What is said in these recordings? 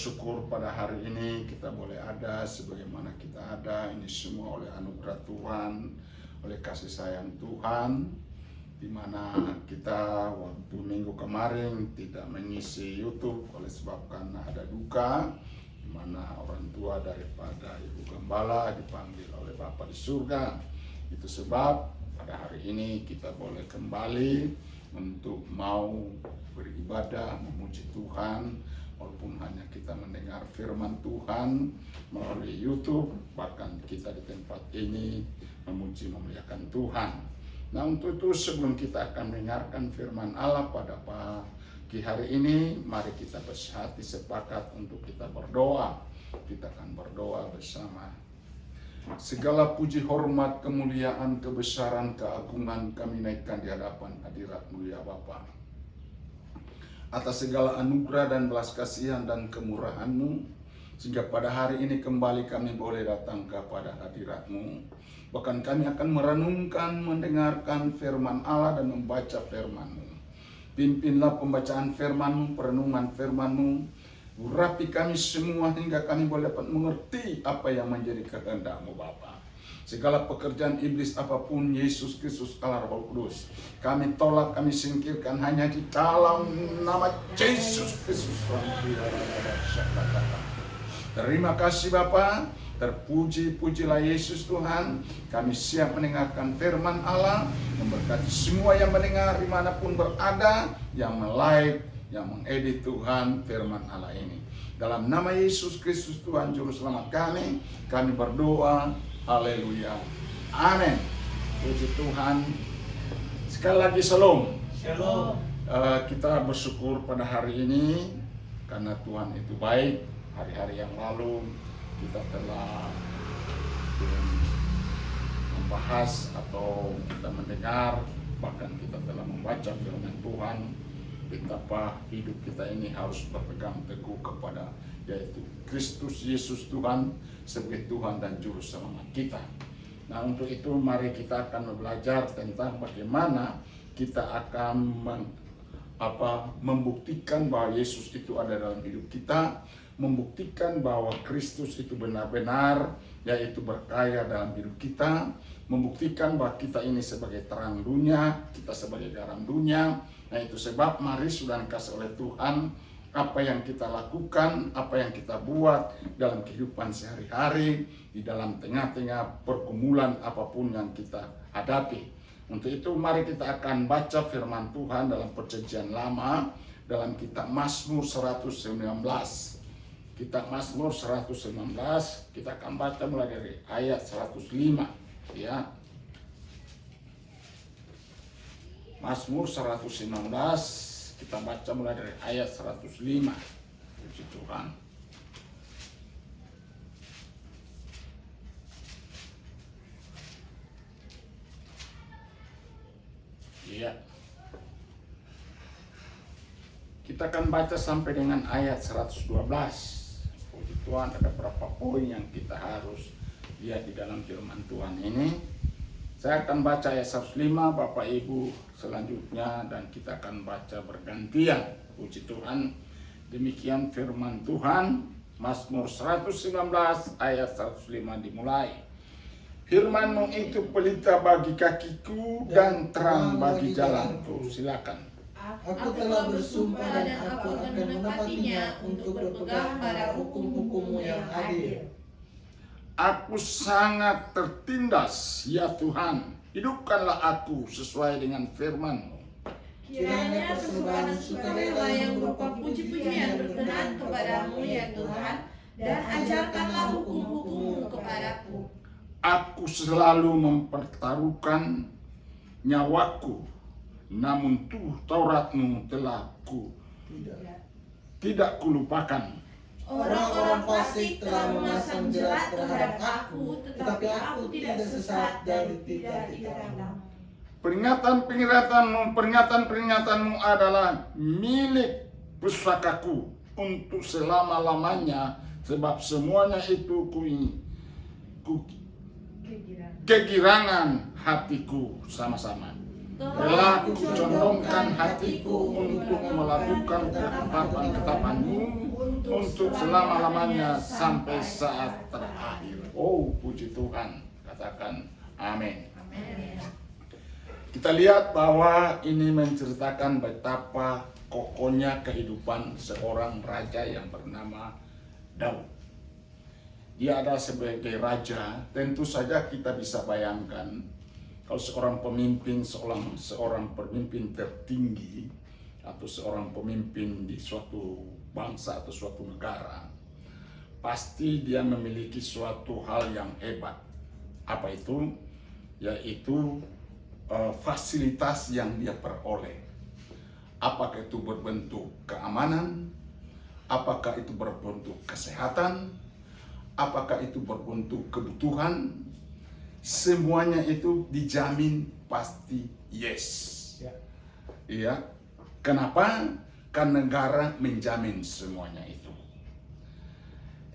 Syukur pada hari ini kita boleh ada sebagaimana kita ada. Ini semua oleh anugerah Tuhan, oleh kasih sayang Tuhan. Di mana kita waktu minggu kemarin tidak mengisi YouTube oleh sebab karena ada duka, di mana orang tua daripada Ibu Gembala dipanggil oleh Bapa di surga. Itu sebab pada hari ini kita boleh kembali untuk mau beribadah, memuji Tuhan. Walaupun hanya kita mendengar firman Tuhan melalui YouTube, bahkan kita di tempat ini memuji memuliakan Tuhan. Nah, untuk itu sebelum kita akan mendengarkan firman Allah pada pagi hari ini, mari kita bersehati sepakat untuk kita berdoa. Kita akan berdoa bersama. Segala puji, hormat, kemuliaan, kebesaran, keagungan kami naikkan di hadapan hadirat-Mu ya Bapa. Atas segala anugerah dan belas kasihan dan kemurahan-Mu, sehingga pada hari ini kembali kami boleh datang kepada hadirat-Mu. Bahkan kami akan merenungkan, mendengarkan firman Allah dan membaca firman-Mu. Pimpinlah pembacaan firman-Mu, perenungan firman-Mu. Urapi kami semua hingga kami boleh dapat mengerti apa yang menjadi kehendak-Mu Bapa. Segala pekerjaan iblis apapun, Yesus Kristus Allah Roh Kudus, kami tolak, kami singkirkan hanya di dalam nama Yesus Kristus. Terima kasih Bapa, terpuji-pujilah Yesus Tuhan. Kami siap mendengarkan firman Allah, memberkati semua yang mendengar dimanapun berada, yang like, yang mengedit Tuhan firman Allah ini. Dalam nama Yesus Kristus Tuhan Juru Selamat kami berdoa. Haleluya. Amin. Puji Tuhan. Sekali lagi shalom. Shalom. Kita bersyukur pada hari ini karena Tuhan itu baik. Hari-hari yang lalu kita telah membahas atau kita mendengar, bahkan kita telah membaca firman Tuhan, betapa hidup kita ini harus berpegang teguh kepada yaitu Kristus Yesus Tuhan sebagai Tuhan dan Juru Selamat kita. Nah, untuk itu mari kita akan belajar tentang bagaimana kita akan membuktikan bahwa Yesus itu ada dalam hidup kita, membuktikan bahwa Kristus itu benar-benar yaitu berkarya dalam hidup kita, membuktikan bahwa kita ini sebagai terang dunia, kita sebagai garam dunia. Nah, itu sebab mari sudah dikasih oleh Tuhan apa yang kita lakukan, apa yang kita buat dalam kehidupan sehari-hari, di dalam tengah-tengah pergumulan apapun yang kita hadapi. Untuk itu mari kita akan baca firman Tuhan dalam Perjanjian Lama, dalam kitab Mazmur 119. Kitab Mazmur 119, kita akan baca mulai dari ayat 105. Ya. Mazmur 119, kita baca mulai dari ayat 105. Puji Tuhan. Iya. Kita akan baca sampai dengan ayat 112. Puji Tuhan, ada beberapa poin yang kita harus lihat di dalam firman Tuhan ini. Saya akan baca ayat 105, Bapak Ibu selanjutnya, dan kita akan baca bergantian. Puji Tuhan. Demikian firman Tuhan. Mazmur 119 ayat 105 dimulai. Firman-Mu itu pelita bagi kakiku dan terang bagi jalanku. Silakan. Aku telah bersumpah dan aku akan menepatinya untuk berpegang pada hukum-hukum-Mu yang adil. Aku sangat tertindas, ya Tuhan. Hidupkanlah aku sesuai dengan firman-Mu. Kiranya persembahan sukarela yang berupa puji-pujian berkenan kepadamu ya Tuhan, dan ajarkanlah hukum-hukum-Mu kepadaku. Aku selalu mempertaruhkan nyawaku, namun Taurat-Mu telah tidak kulupakan. Orang-orang fasik telah memasang jerat terhadap aku, tetapi aku tidak sesat dan tidak dikadang. Peringatan-Mu adalah milik pusakaku untuk selama-lamanya, sebab semuanya itu kegirangan hatiku sama-sama. Telah kucondongkan hatiku untuk melakukan ketetapan-ketetapan-Mu untuk selama-lamanya sampai saat terakhir. Oh, puji Tuhan. Katakan amin. Kita lihat bahwa ini menceritakan betapa kokohnya kehidupan seorang raja yang bernama Daud. Dia ada sebagai raja, tentu saja kita bisa bayangkan kalau seorang pemimpin, seorang pemimpin tertinggi atau seorang pemimpin di suatu bangsa atau suatu negara, pasti dia memiliki suatu hal yang hebat. Apa itu? Yaitu fasilitas yang dia peroleh. Apakah itu berbentuk keamanan? Apakah itu berbentuk kesehatan? Apakah itu berbentuk kebutuhan? Semuanya itu dijamin pasti yes. Iya. Kenapa? Karena negara menjamin semuanya itu.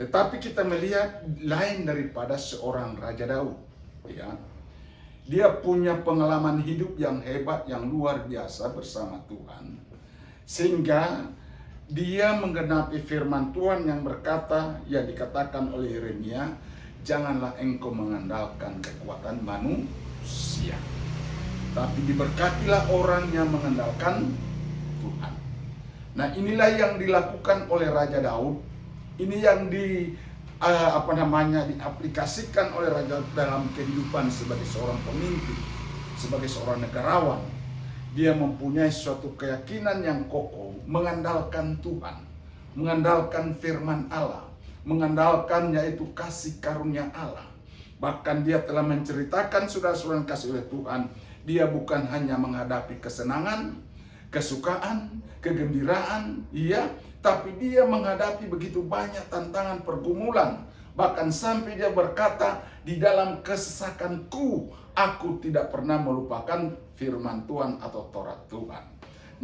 Tetapi kita melihat lain daripada seorang Raja Daud. Ya. Dia punya pengalaman hidup yang hebat, yang luar biasa bersama Tuhan. Sehingga dia menggenapi firman Tuhan yang berkata, yang dikatakan oleh Yeremia, janganlah engkau mengandalkan kekuatan manusia, tapi diberkatilah orang yang mengandalkan Tuhan. Nah, inilah yang dilakukan oleh Raja Daud. Ini yang diaplikasikan oleh Raja dalam kehidupan sebagai seorang pemimpin, sebagai seorang negarawan. Dia mempunyai suatu keyakinan yang kokoh, mengandalkan Tuhan, mengandalkan firman Allah, mengandalkan yaitu kasih karunia Allah. Bahkan dia telah menceritakan saudara-saudara yang kasih oleh Tuhan, dia bukan hanya menghadapi kesenangan, kesukaan, kegembiraan, tapi dia menghadapi begitu banyak tantangan pergumulan. Bahkan sampai dia berkata, di dalam kesesakanku, aku tidak pernah melupakan firman Tuhan atau Taurat Tuhan.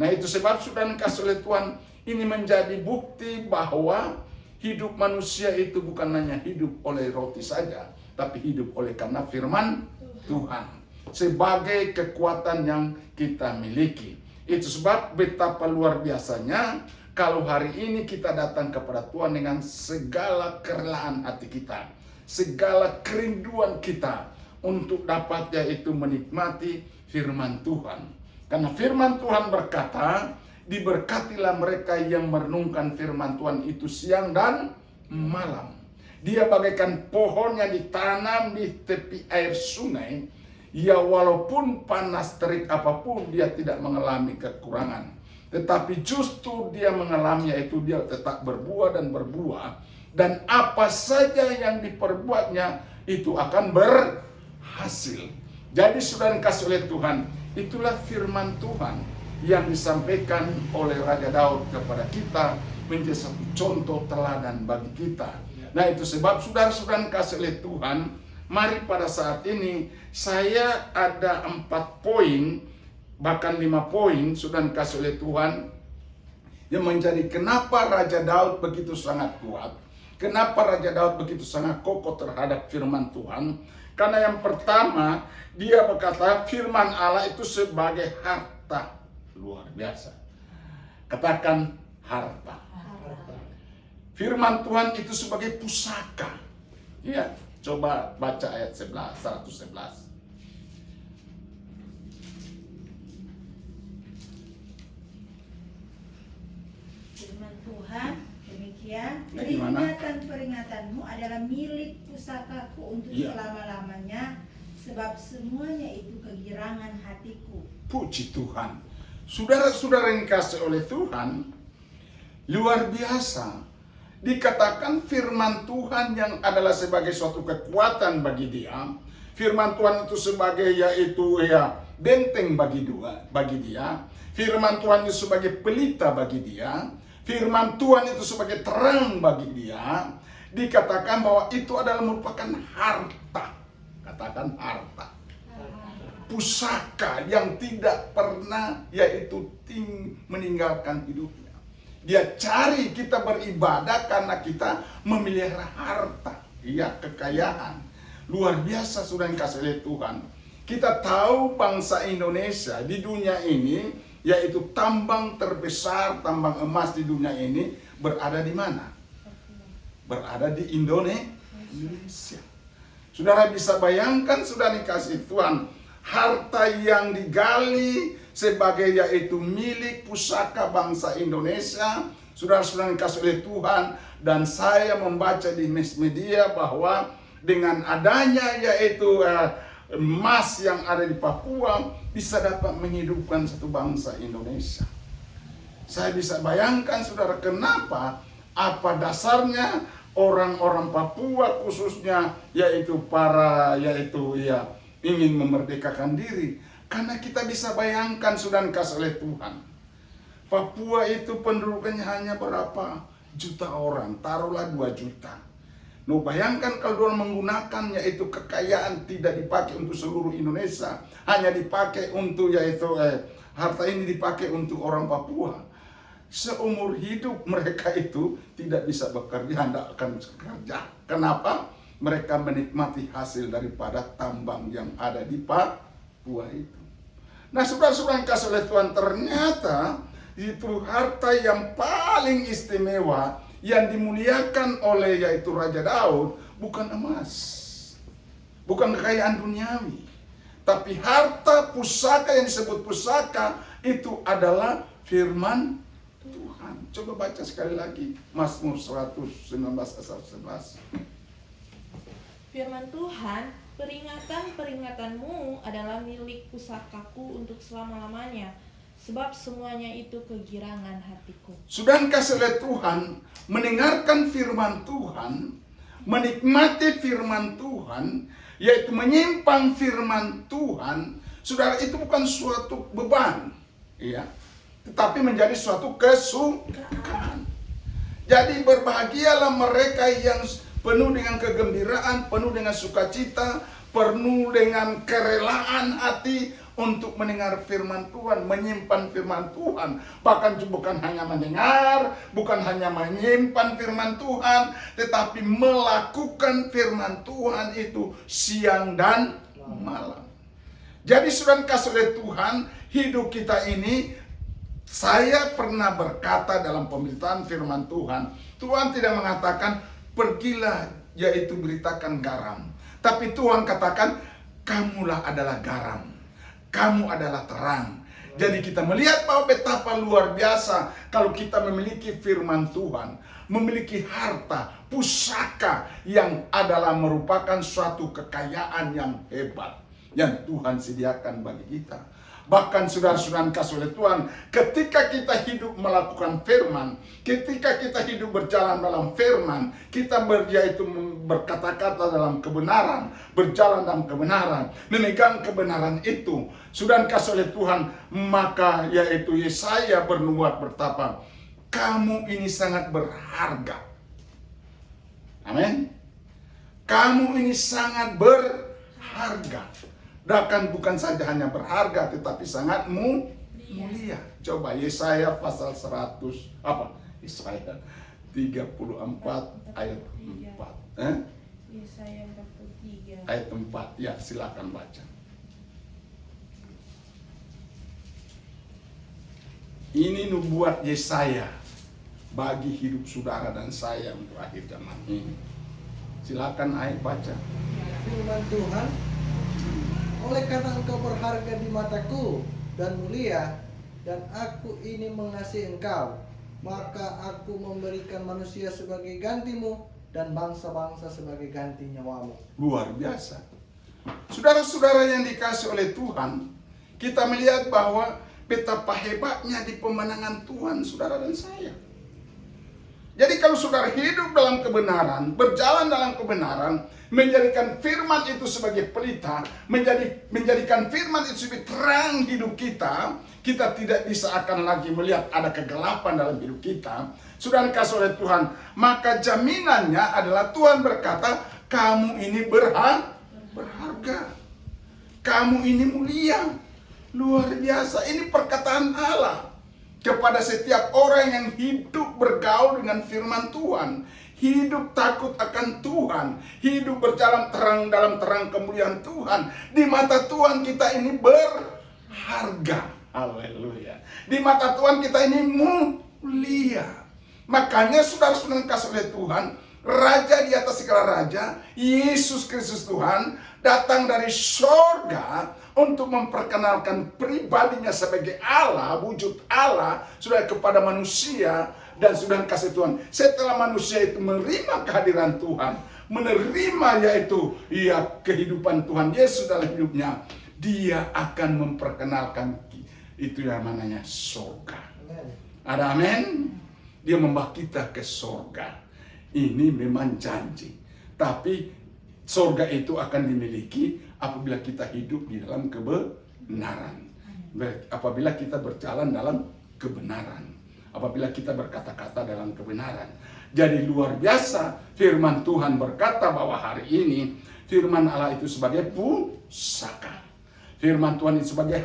Nah, itu sebab sudah dikasih oleh Tuhan, ini menjadi bukti bahwa hidup manusia itu bukan hanya hidup oleh roti saja, tapi hidup oleh karena firman Tuhan sebagai kekuatan yang kita miliki. Itu sebab betapa luar biasanya kalau hari ini kita datang kepada Tuhan dengan segala kerelaan hati kita, segala kerinduan kita untuk dapat yaitu menikmati firman Tuhan. Karena firman Tuhan berkata, diberkatilah mereka yang merenungkan firman Tuhan itu siang dan malam. Dia bagaikan pohon yang ditanam di tepi air sungai, ya walaupun panas terik apapun dia tidak mengalami kekurangan. Tetapi justru dia mengalami yaitu dia tetap berbuah dan berbuah. Dan apa saja yang diperbuatnya itu akan berhasil. Jadi sudah dikasih oleh Tuhan, itulah firman Tuhan yang disampaikan oleh Raja Daud kepada kita menjadi satu contoh teladan bagi kita. Nah, itu sebab saudara-saudara dikasih oleh Tuhan, mari pada saat ini saya ada 4 poin, bahkan 5 poin sudah dikasih oleh Tuhan yang menjadi kenapa Raja Daud begitu sangat kuat, kenapa Raja Daud begitu sangat kokoh terhadap firman Tuhan. Karena yang pertama, dia berkata firman Allah itu sebagai harta luar biasa. Katakan harta. Firman Tuhan itu sebagai pusaka. Ya, coba baca ayat 111. Firman Tuhan demikian, Bagaimana? peringatan-peringatanmu adalah milik pusakaku untuk selama-lamanya, sebab semuanya itu kegirangan hatiku. Puji Tuhan. Saudara-saudara yang dikasih oleh Tuhan, luar biasa. Dikatakan firman Tuhan yang adalah sebagai suatu kekuatan bagi dia. Firman Tuhan itu sebagai yaitu benteng bagi dia. Firman Tuhan itu sebagai pelita bagi dia. Firman Tuhan itu sebagai terang bagi dia. Dikatakan bahwa itu adalah merupakan harta. Katakan harta. Pusaka yang tidak pernah yaitu meninggalkan hidupnya. Dia cari kita beribadah karena kita memelihara harta. Kekayaan. Luar biasa sudah dikasih oleh Tuhan. Kita tahu bangsa Indonesia di dunia ini, yaitu tambang terbesar, tambang emas di dunia ini berada di mana? berada di Indonesia. Saudara bisa bayangkan, sudah dikasih Tuhan, harta yang digali sebagai yaitu milik pusaka bangsa Indonesia, saudara-saudara dikasih oleh Tuhan. Dan saya membaca di media bahwa dengan adanya yaitu emas yang ada di Papua bisa dapat menghidupkan satu bangsa Indonesia. Saya bisa bayangkan, saudara, kenapa, apa dasarnya orang-orang Papua khususnya yaitu ingin memerdekakan diri. Karena kita bisa bayangkan, sudah dikasih oleh Tuhan, Papua itu penduduknya hanya berapa juta orang, taruhlah 2 juta. Bayangkan kalau orang menggunakan yaitu kekayaan tidak dipakai untuk seluruh Indonesia, hanya dipakai untuk harta ini dipakai untuk orang Papua. Seumur hidup mereka itu tidak bisa bekerja, tidak akan bekerja. Kenapa? Mereka menikmati hasil daripada tambang yang ada di Papua itu. Nah, saudara-saudara yang kasih oleh Tuhan, ternyata itu harta yang paling istimewa yang dimuliakan oleh yaitu Raja Daud bukan emas, bukan kekayaan duniawi, tapi harta pusaka yang disebut pusaka itu adalah firman Tuhan. Coba baca sekali lagi Mazmur 119 ayat 11. Firman Tuhan, peringatan-peringatanmu adalah milik pusakaku untuk selama-lamanya, sebab semuanya itu kegirangan hatiku. Sudah kasih oleh Tuhan, mendengarkan firman Tuhan, menikmati firman Tuhan, yaitu menyimpang firman Tuhan, saudara, itu bukan suatu beban, ya, tetapi menjadi suatu kesukaan. Jadi berbahagialah mereka yang penuh dengan kegembiraan, penuh dengan sukacita, penuh dengan kerelaan hati untuk mendengar firman Tuhan, menyimpan firman Tuhan. Bahkan bukan hanya mendengar, bukan hanya menyimpan firman Tuhan, tetapi melakukan firman Tuhan itu siang dan malam. Jadi sudah kasih oleh Tuhan, hidup kita ini, saya pernah berkata dalam pemberitaan firman Tuhan, Tuhan tidak mengatakan pergilah yaitu beritakan garam, tapi Tuhan katakan kamulah adalah garam, kamu adalah terang. Jadi kita melihat bahwa betapa luar biasa kalau kita memiliki firman Tuhan, memiliki harta, pusaka yang adalah merupakan suatu kekayaan yang hebat yang Tuhan sediakan bagi kita. Bahkan saudara-saudara kasih oleh Tuhan, ketika kita hidup melakukan firman, ketika kita hidup berjalan dalam firman, kita yaitu berkata-kata dalam kebenaran, berjalan dalam kebenaran, memegang kebenaran itu, sudah kasih oleh Tuhan, maka yaitu Yesaya bernubuat bertapa, kamu ini sangat berharga. Amin. Kamu ini sangat berharga. Dan bukan saja hanya berharga, tetapi sangat mulia. Coba Yesaya pasal 100 Yesaya 34 ayat 4. Yesaya 43 ayat 4. Ya, silakan baca. Ini nubuat Yesaya bagi hidup saudara dan saya untuk akhir zaman ini. Silakan ayat baca. Firman Tuhan, oleh karena engkau berharga di mataku dan mulia, dan aku ini mengasihi engkau, maka aku memberikan manusia sebagai gantimu dan bangsa-bangsa sebagai ganti nyawamu. Luar biasa. Saudara-saudara yang dikasih oleh Tuhan, kita melihat bahwa betapa hebatnya di pemenangan Tuhan saudara dan saya. Jadi kalau saudara hidup dalam kebenaran, berjalan dalam kebenaran, menjadikan firman itu sebagai pelita, menjadikan firman itu sebagai terang hidup kita, kita tidak bisa akan lagi melihat ada kegelapan dalam hidup kita. Sudah dikasih oleh Tuhan, maka jaminannya adalah Tuhan berkata, kamu ini berharga, kamu ini mulia. Luar biasa, ini perkataan Allah kepada setiap orang yang hidup bergaul dengan firman Tuhan, hidup takut akan Tuhan, hidup berjalan terang dalam terang kemuliaan Tuhan. Di mata Tuhan kita ini berharga. Haleluya. Di mata Tuhan kita ini mulia. Makanya saudara-saudara kasih oleh Tuhan, Raja di atas segala raja, Yesus Kristus Tuhan, datang dari sorga untuk memperkenalkan pribadinya sebagai Allah, wujud Allah, sudah kepada manusia, dan sudah kasih Tuhan. Setelah manusia itu menerima kehadiran Tuhan, menerima yaitu kehidupan Tuhan Yesus dalam hidupnya, dia akan memperkenalkan itu yang namanya sorga. Ada amin? Dia membawa kita ke sorga. Ini memang janji. Tapi sorga itu akan dimiliki apabila kita hidup di dalam kebenaran. Apabila kita berjalan dalam kebenaran. Apabila kita berkata-kata dalam kebenaran. Jadi luar biasa firman Tuhan berkata bahwa hari ini firman Allah itu sebagai pusaka. Firman Tuhan itu sebagai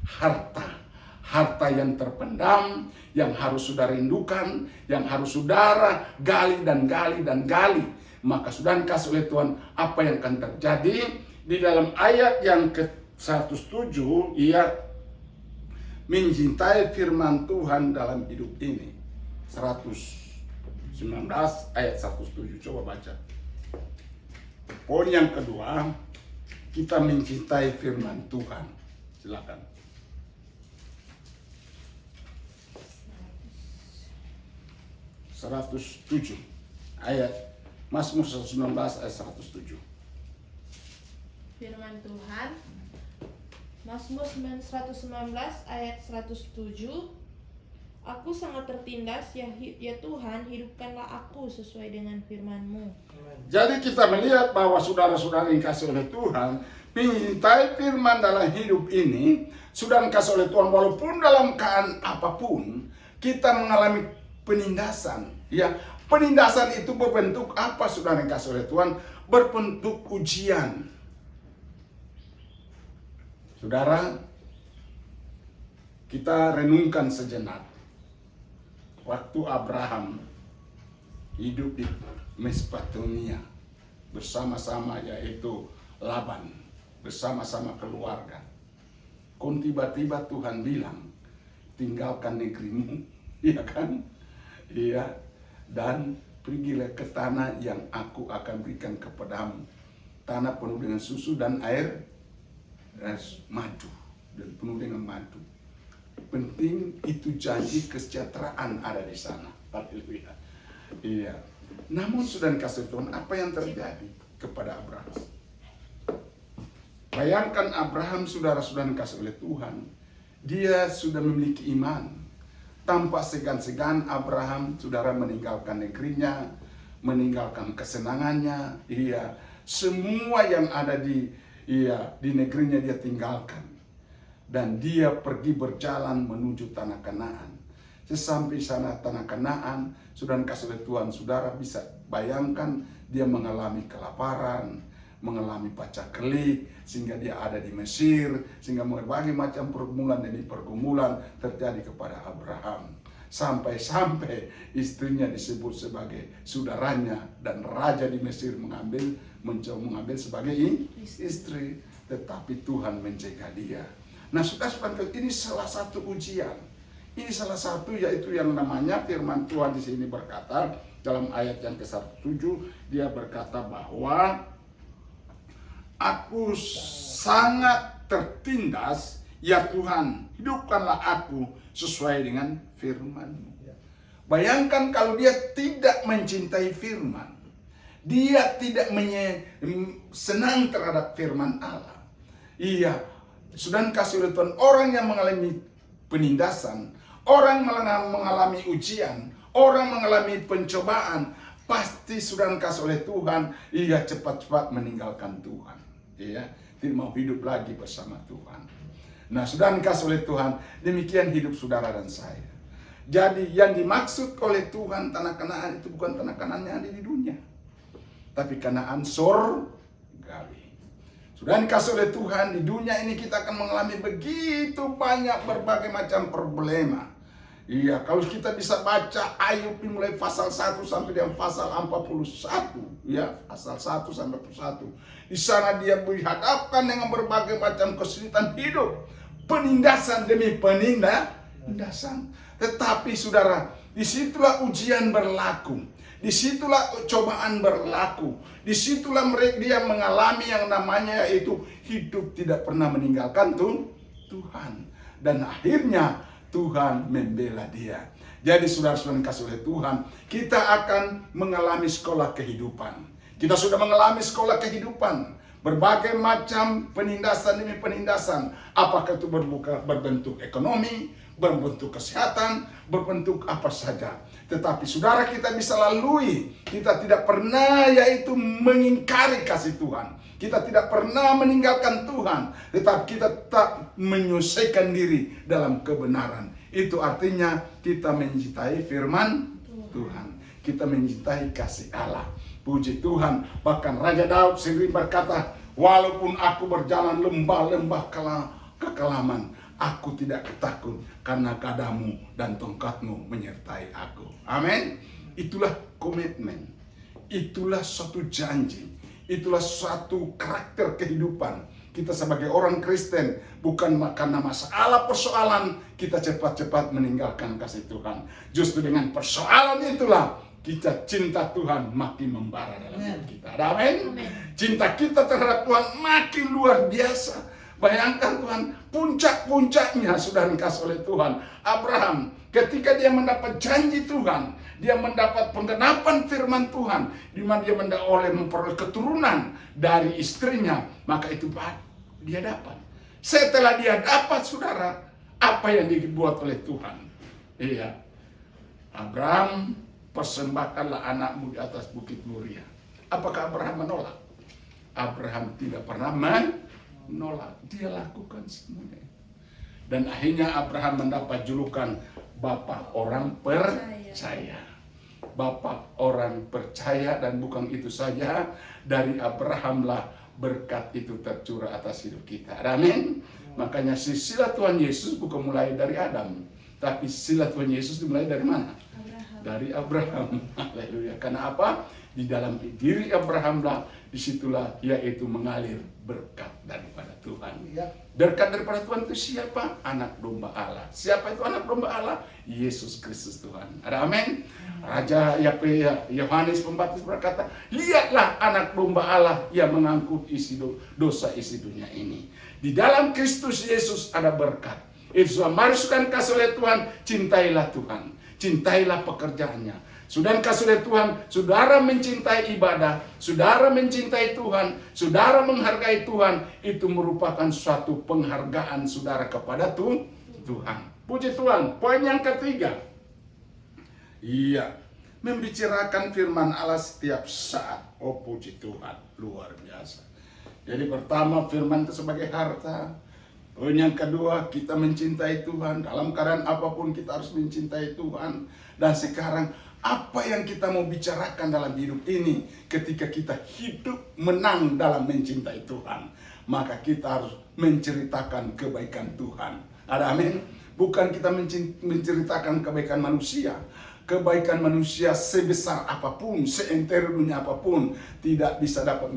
harta. Harta yang terpendam, yang harus saudara rindukan, yang harus saudara gali dan gali dan gali. Maka sudah dikasih oleh Tuhan apa yang akan terjadi. Di dalam ayat yang ke-107, ia mencintai firman Tuhan dalam hidup ini. 119 ayat 107, coba baca. Poin yang kedua, kita mencintai firman Tuhan. Silakan. 107 ayat Mazmur 119 ayat 107. Firman Tuhan, Mazmur 119 ayat 107. Aku sangat tertindas, ya Tuhan, hidupkanlah aku sesuai dengan firman-Mu. Jadi kita melihat bahwa saudara-saudara yang dikasih oleh Tuhan, mencintai firman dalam hidup ini, sudah dikasih oleh Tuhan, walaupun dalam keadaan apapun, kita mengalami penindasan. Ya, penindasan itu berbentuk apa, saudara yang dikasih oleh Tuhan? Berbentuk ujian. Saudara, kita renungkan sejenak. Waktu Abraham hidup di Mesopotamia bersama-sama, yaitu Laban, bersama-sama keluarga. Kok tiba-tiba Tuhan bilang, tinggalkan negerimu, iya kan? Iya, dan pergilah ke tanah yang aku akan berikan kepadamu. Tanah penuh dengan susu dan air madu, dan penuh dengan madu. Penting itu janji kesejahteraan ada di sana. Haleluya. Iya. Namun sudah dikasih Tuhan, apa yang terjadi kepada Abraham? Bayangkan Abraham, saudara-saudara dikasih oleh Tuhan, dia sudah memiliki iman. Tanpa segan-segan Abraham, saudara, meninggalkan negerinya, meninggalkan kesenangannya, semua yang ada di negerinya dia tinggalkan. Dan dia pergi berjalan menuju tanah Kanaan. Sesampai sana tanah Kanaan, sudah dikasih oleh Tuhan, saudara bisa bayangkan dia mengalami kelaparan, mengalami pacaklik, sehingga dia ada di Mesir, sehingga berbagai macam pergumulan demi pergumulan terjadi kepada Abraham. Sampai-sampai istrinya disebut sebagai saudaranya, dan raja di Mesir mencoba mengambil sebagai istri, tetapi Tuhan menjaga dia. Nah, saudara-saudara, ini salah satu ujian. Ini salah satu, yaitu yang namanya firman Tuhan di sini berkata dalam ayat yang ke-107, dia berkata bahwa aku sangat tertindas, ya Tuhan, hidupkanlah aku sesuai dengan firman-Mu. Bayangkan kalau dia tidak mencintai firman, dia tidak senang terhadap firman Allah. Iya, sudah dikasih oleh Tuhan, orang yang mengalami penindasan, orang mengalami ujian, orang mengalami pencobaan, pasti sudah dikasih oleh Tuhan, ia cepat-cepat meninggalkan Tuhan. Ya, tidak mau hidup lagi bersama Tuhan. Nah, sudah dikasih oleh Tuhan, demikian hidup saudara dan saya. Jadi yang dimaksud oleh Tuhan tanah Kanaan itu bukan tanah Kanaan yang ada di dunia, tapi Kanaan surgawi. Sudah dikasih oleh Tuhan, di dunia ini kita akan mengalami begitu banyak berbagai macam problema. Iya, kalau kita bisa baca Ayub mulai pasal 1 sampai dengan pasal 41, ya, pasal 1 sampai 41. Di sana dia dihadapkan dengan berbagai macam kesulitan hidup, penindasan demi penindasan. Tetapi saudara, disitulah ujian berlaku. Disitulah cobaan berlaku. Disitulah dia mengalami yang namanya yaitu hidup tidak pernah meninggalkan Tuhan. Dan akhirnya Tuhan membela dia. Jadi saudara-saudara yang kasih oleh Tuhan, kita akan mengalami sekolah kehidupan. Kita sudah mengalami sekolah kehidupan. Berbagai macam penindasan demi penindasan. Apakah itu berbentuk ekonomi, berbentuk kesehatan, berbentuk apa saja. Tetapi saudara kita bisa lalui. Kita tidak pernah yaitu mengingkari kasih Tuhan. Kita tidak pernah meninggalkan Tuhan. Tetapi kita tetap menyelesaikan diri dalam kebenaran. Itu artinya kita mencintai firman Tuhan. Kita mencintai kasih Allah. Puji Tuhan. Bahkan Raja Daud sendiri berkata, walaupun aku berjalan lembah-lembah kekelaman, aku tidak takut karena gadamu dan tongkatmu menyertai aku. Amin. Itulah komitmen. Itulah suatu janji. Itulah suatu karakter kehidupan. Kita sebagai orang Kristen, bukan karena masalah persoalan kita cepat-cepat meninggalkan kasih Tuhan. Justru dengan persoalan itulah kita cinta Tuhan makin membara dalam hidup kita. Amin. Cinta kita terhadap Tuhan makin luar biasa. Bayangkan Tuhan, puncak-puncaknya sudah dikasih oleh Tuhan. Abraham, ketika dia mendapat janji Tuhan, dia mendapat penggenapan firman Tuhan, di mana dia memperoleh keturunan dari istrinya, maka itu dia dapat. Setelah dia dapat, saudara, apa yang dibuat oleh Tuhan? Iya, Abraham, persembahkanlah anakmu di atas bukit Moria. Apakah Abraham menolak? Abraham tidak pernah menolak. Dia lakukan semuanya. Dan akhirnya Abraham mendapat julukan Bapak orang percaya. Bapak orang percaya, dan bukan itu saja, dari Abrahamlah berkat itu tercurah atas hidup kita. Amin. Makanya silsilah Tuhan Yesus bukan mulai dari Adam, tapi silsilah Tuhan Yesus dimulai dari mana? Dari Abraham. Haleluya. Karena apa? Di dalam diri Abraham lah, disitulah yaitu mengalir berkat daripada Tuhan. Berkat daripada Tuhan itu siapa? Anak domba Allah. Siapa itu anak domba Allah? Yesus Kristus Tuhan. Ada amin? Raja Yohanes Pembaptis berkata, lihatlah anak domba Allah yang mengangkut dosa isi dunia ini. Di dalam Kristus Yesus ada berkat. Itu mari sukan kasih oleh Tuhan, cintailah Tuhan. Cintailah pekerjaannya. Sudah kasih oleh Tuhan, saudara mencintai ibadah, saudara mencintai Tuhan, saudara menghargai Tuhan, itu merupakan suatu penghargaan saudara kepada Tuhan. Puji Tuhan. Poin yang ketiga. Iya, membicarakan firman Allah setiap saat. Oh puji Tuhan, luar biasa. Jadi pertama, firman itu sebagai harta. Poin yang kedua, kita mencintai Tuhan. Dalam keadaan apapun kita harus mencintai Tuhan. Dan sekarang, apa yang kita mau bicarakan dalam hidup ini, ketika kita hidup menang dalam mencintai Tuhan, maka kita harus menceritakan kebaikan Tuhan. Ada amin? Bukan kita menceritakan kebaikan manusia. Kebaikan manusia sebesar apapun, seentero dunia apapun, tidak bisa dapat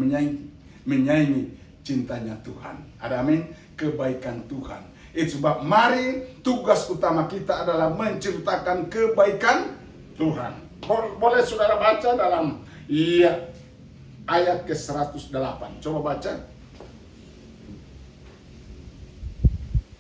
menyaingi cintanya Tuhan. Ada amin? Kebaikan Tuhan. Itu sebab mari tugas utama kita adalah menceritakan kebaikan Tuhan. Boleh saudara baca dalam ayat ke-108. Coba baca.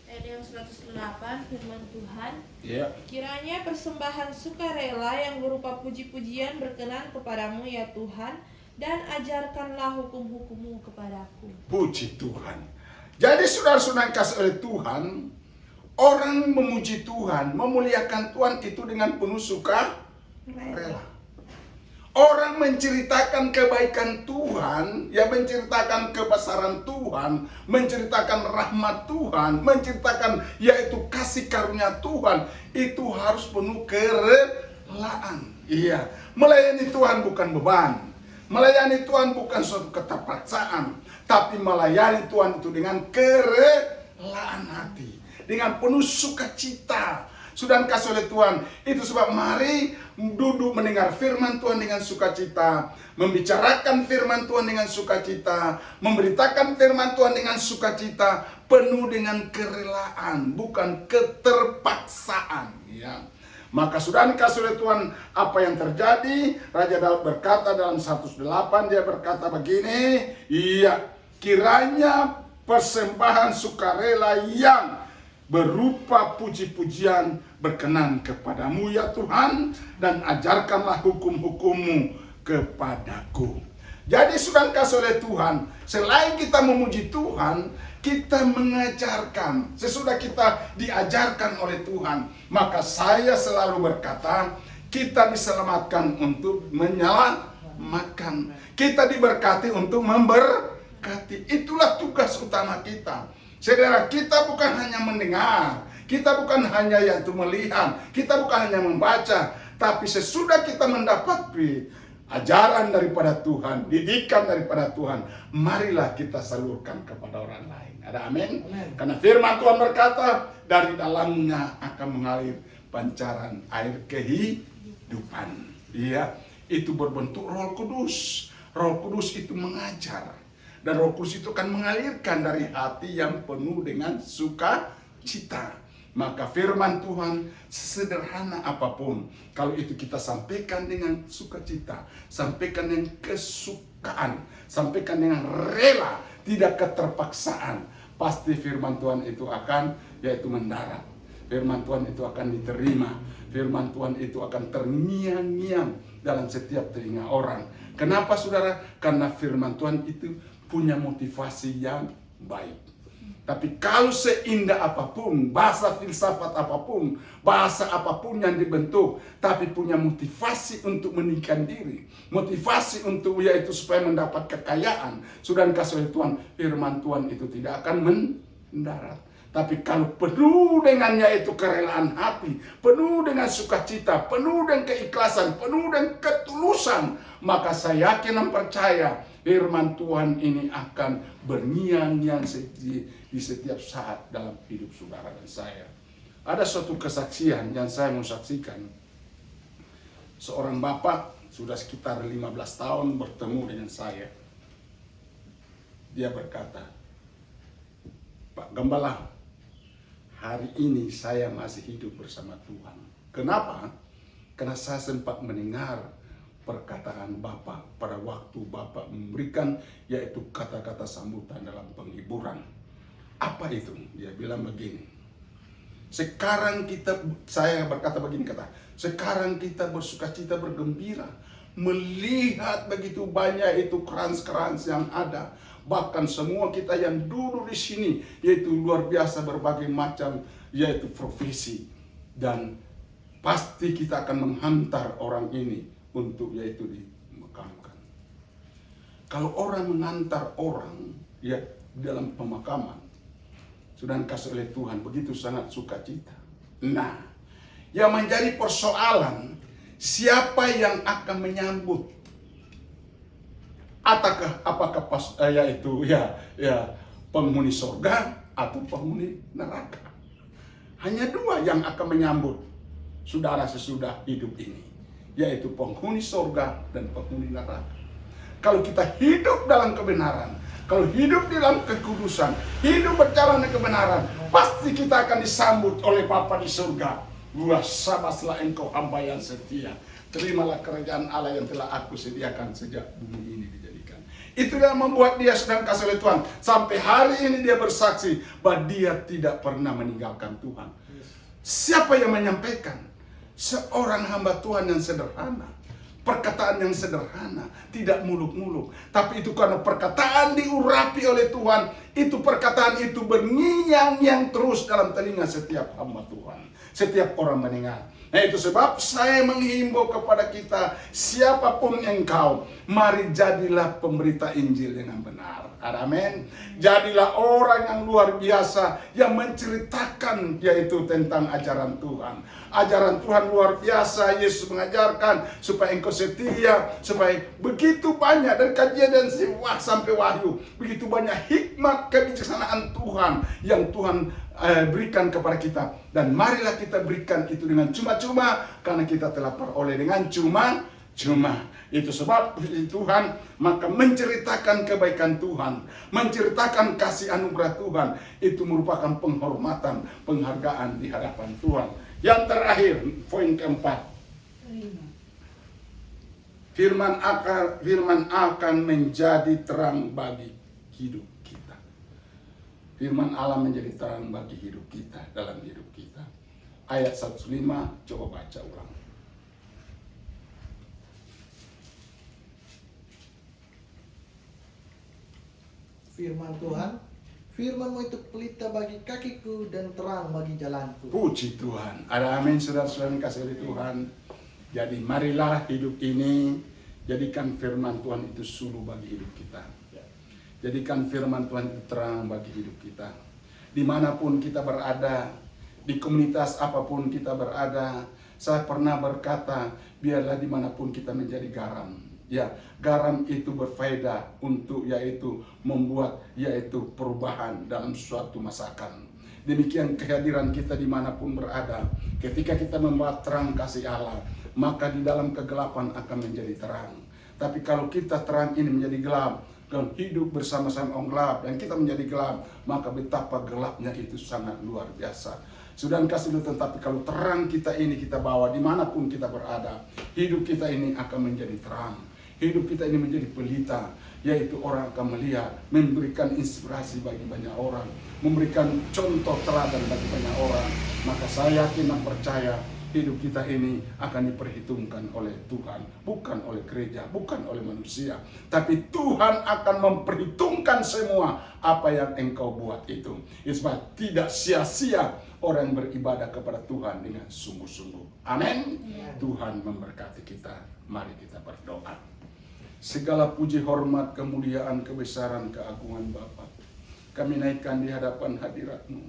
Ayat yang 108, firman Tuhan. Iya. Kiranya persembahan sukarela yang berupa puji-pujian berkenan kepadamu ya Tuhan, dan ajarkanlah hukum-hukum-Mu kepadaku. Puji Tuhan. Jadi saudara-saudara kasih oleh Tuhan, orang memuji Tuhan, memuliakan Tuhan itu dengan penuh sukarela. Orang menceritakan kebaikan Tuhan, yang menceritakan kebesaran Tuhan, menceritakan rahmat Tuhan, menceritakan yaitu kasih karunia Tuhan, itu harus penuh kerelaan. Iya, melayani Tuhan bukan beban. Melayani Tuhan bukan suatu keterpaksaan, tapi melayani Tuhan itu dengan kerelaan hati, dengan penuh sukacita. Sudah kasih oleh Tuhan. Itu sebab mari duduk mendengar firman Tuhan dengan sukacita, membicarakan firman Tuhan dengan sukacita, memberitakan firman Tuhan dengan sukacita, penuh dengan kerelaan, bukan keterpaksaan. Ya. Maka sudah dikasih oleh Tuhan apa yang terjadi. Raja Daud berkata dalam 108, dia berkata begini, iya, kiranya persembahan sukarela yang berupa puji-pujian berkenan kepadamu ya Tuhan, dan ajarkanlah hukum-hukum-Mu kepadaku. Jadi sudah dikasih oleh Tuhan, selain kita memuji Tuhan, kita mengajarkan. Sesudah kita diajarkan oleh Tuhan, maka saya selalu berkata, kita diselamatkan untuk menyelamatkan. Kita diberkati untuk memberkati. Itulah tugas utama kita. Saudara, kita bukan hanya mendengar, kita bukan hanya yaitu melihat, kita bukan hanya membaca, tapi sesudah kita mendapati ajaran daripada Tuhan, didikan daripada Tuhan, marilah kita salurkan kepada orang lain. Ada amin? Karena firman Tuhan berkata, dari dalamnya akan mengalir pancaran air kehidupan. Iya, itu berbentuk Roh Kudus. Roh Kudus itu mengajar, dan Roh Kudus itu akan mengalirkan dari hati yang penuh dengan sukacita. Maka firman Tuhan sederhana apapun, kalau itu kita sampaikan dengan sukacita, sampaikan dengan kesukaan, sampaikan dengan rela, tidak keterpaksaan, pasti firman Tuhan itu akan yaitu mendarat. Firman Tuhan itu akan diterima. Firman Tuhan itu akan terngiang-ngiang dalam setiap telinga orang. Kenapa saudara? Karena firman Tuhan itu punya motivasi yang baik. Tapi kalau seindah apapun, bahasa filsafat apapun, bahasa apapun yang dibentuk, tapi punya motivasi untuk meninggikan diri, motivasi untuk yaitu supaya mendapat kekayaan, sudah dikasih oleh Tuhan, firman Tuhan itu tidak akan mendarat. Tapi kalau penuh dengan yaitu kerelaan hati, penuh dengan sukacita, penuh dengan keikhlasan, penuh dengan ketulusan, maka saya yakin dan percaya firman Tuhan ini akan berngiang-ngiang di setiap saat dalam hidup saudara dan saya. Ada suatu kesaksian yang saya mau saksikan. Seorang bapak sudah sekitar 15 tahun bertemu dengan saya. Dia berkata, Pak Gembala, hari ini saya masih hidup bersama Tuhan. Kenapa? Karena saya sempat mendengar perkataan Bapak pada waktu Bapak memberikan yaitu kata-kata sambutan dalam penghiburan. Apa itu? Dia bilang begini. Sekarang saya berkata begini kata, sekarang kita bersukacita bergembira melihat begitu banyak itu krans-krans yang ada. Bahkan semua kita yang duduk di sini yaitu luar biasa berbagai macam yaitu profesi, dan pasti kita akan menghantar orang ini untuk yaitu dimakamkan. Kalau orang mengantar orang ya dalam pemakaman, sudah dikasih oleh Tuhan begitu sangat sukacita. Nah, yang menjadi persoalan siapa yang akan menyambut? Apakah yaitu penghuni surga atau penghuni neraka? Hanya dua yang akan menyambut saudara sesudah hidup ini, yaitu penghuni surga dan penghuni neraka. Kalau kita hidup dalam kebenaran, kalau hidup dalam kekudusan, hidup berjalan dengan kebenaran, pasti kita akan disambut oleh Bapa di surga. Sabaslah engkau hamba yang setia, terimalah kerajaan Allah yang telah aku sediakan sejak bumi ini dijadikan. Itu yang membuat dia sedang kasih oleh Tuhan. Sampai hari ini dia bersaksi bahwa dia tidak pernah meninggalkan Tuhan. Siapa yang menyampaikan? Seorang hamba Tuhan yang sederhana. Perkataan yang sederhana, tidak muluk-muluk. Tapi itu karena perkataan diurapi oleh Tuhan. Itu perkataan itu berngiang-ngiang terus dalam telinga setiap hamba Tuhan, setiap orang mendengar. Nah itu sebab saya menghimbau kepada kita, siapapun engkau, mari jadilah pemberita Injil dengan benar. Amin. Jadilah orang yang luar biasa yang menceritakan yaitu tentang ajaran Tuhan. Ajaran Tuhan luar biasa. Yesus mengajarkan supaya engkau setia, supaya begitu banyak dari Kejadian sampai Wahyu, begitu banyak hikmat kebijaksanaan Tuhan yang Tuhan berikan kepada kita. Dan marilah kita berikan itu dengan cuma-cuma, karena kita telah peroleh dengan cuma-cuma. Itu sebab Tuhan maka menceritakan kebaikan Tuhan, menceritakan kasih anugerah Tuhan, itu merupakan penghormatan, penghargaan di hadapan Tuhan. Yang terakhir, poin keempat. Firman akan menjadi terang bagi hidup kita. Firman Allah menjadi terang bagi hidup kita, dalam hidup kita. Ayat 105, coba baca ulang. Firman Tuhan, firman-Mu itu pelita bagi kakiku dan terang bagi jalanku. Puji Tuhan. Ada amin, saudara-saudara yang kasih oleh Tuhan. Jadi marilah hidup ini, jadikan firman Tuhan itu suluh bagi hidup kita. Jadikan firman Tuhan itu terang bagi hidup kita. Dimanapun kita berada, di komunitas apapun kita berada, saya pernah berkata, biarlah dimanapun kita menjadi garam. Ya, garam itu berfaedah untuk yaitu membuat yaitu perubahan dalam suatu masakan. Demikian kehadiran kita dimanapun berada. Ketika kita membawa terang kasih Allah, maka di dalam kegelapan akan menjadi terang. Tapi kalau kita terang ini menjadi gelap, dan hidup bersama-sama orang gelap, dan kita menjadi gelap, maka betapa gelapnya itu sangat luar biasa. Sudah kasih itu, tetapi kalau terang kita ini kita bawa dimanapun kita berada, hidup kita ini akan menjadi terang. Hidup kita ini menjadi pelita, yaitu orang akan melihat, memberikan inspirasi bagi banyak orang, memberikan contoh teladan bagi banyak orang. Maka saya yakin dan percaya hidup kita ini akan diperhitungkan oleh Tuhan, bukan oleh gereja, bukan oleh manusia, tapi Tuhan akan memperhitungkan semua apa yang engkau buat itu. Sebab tidak sia-sia orang beribadah kepada Tuhan dengan sungguh-sungguh. Amin. Tuhan memberkati kita. Mari kita berdoa. Segala puji, hormat, kemuliaan, kebesaran, keagungan Bapa, kami naikkan di hadapan hadirat-Mu.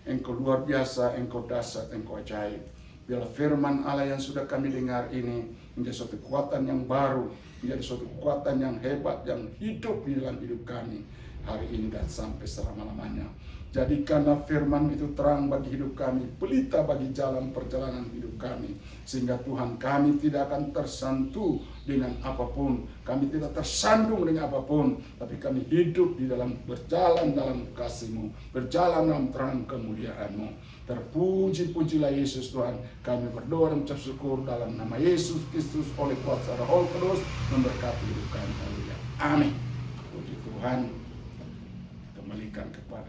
Engkau luar biasa, Engkau dahsyat, Engkau ajaib. Biarlah firman Allah yang sudah kami dengar ini menjadi suatu kekuatan yang baru, menjadi suatu kekuatan yang hebat, yang hidup di dalam hidup kami hari ini dan sampai selama-lamanya. Jadikanlah firman itu terang bagi hidup kami, pelita bagi jalan perjalanan hidup kami. Sehingga Tuhan, kami tidak akan tersentuh dengan apapun, kami tidak tersandung dengan apapun, tapi kami hidup di dalam, berjalan dalam kasih-Mu, berjalan dalam terang kemuliaan-Mu. Terpuji-pujilah Yesus Tuhan. Kami berdoa dan mengucap syukur dalam nama Yesus Kristus oleh kuasa Roh Kudus memberkati hidup kami. Haleluya. Amin. Puji Tuhan. Kembalikan kepada